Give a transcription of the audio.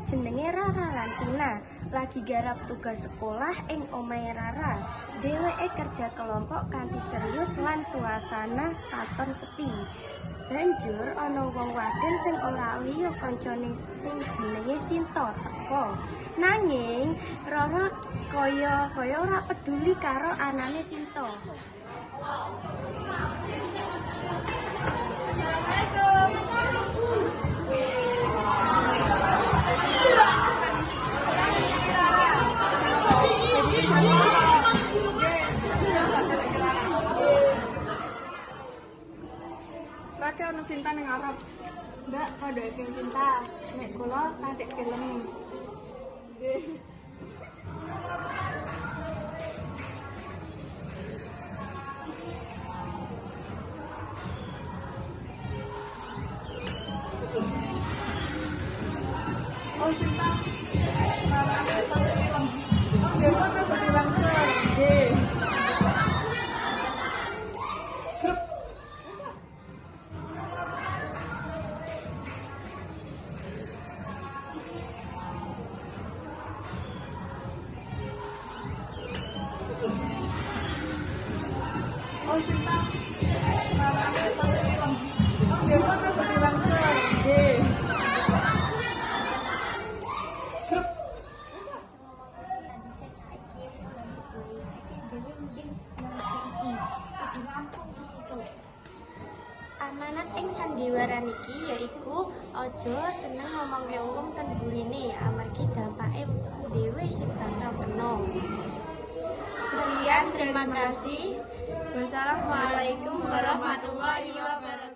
jenenge Rara lan Tina, lagi garap tugas sekolah ing omahe Rara. Dheweke kerja kelompok kanthi serius lan suasana katon sepi. Banjur ana wong wadon sing ora liya kancane sing jenenge Sinta teka. Nanging Rara kaya ora peduli karo anane Sinta. Raka ono Sinta ning arep. Mbak, padha Sinta. Nek kula tasik film. Nggih. Oh Sinta. Raka tasik film. Oh nggih, foto badhe langsung. Nggih. Oh Sinta, Raka tasik film. Oh nggih, foto badhe langsung. Nggih. Amanat ing sandiwaran iki yaiku aja seneng ngomongke wong ten burine amargi dampake dhewe sing bakal kena. Sekian, terima kasih. Wassalamualaikum warahmatullahi wabarakatuh.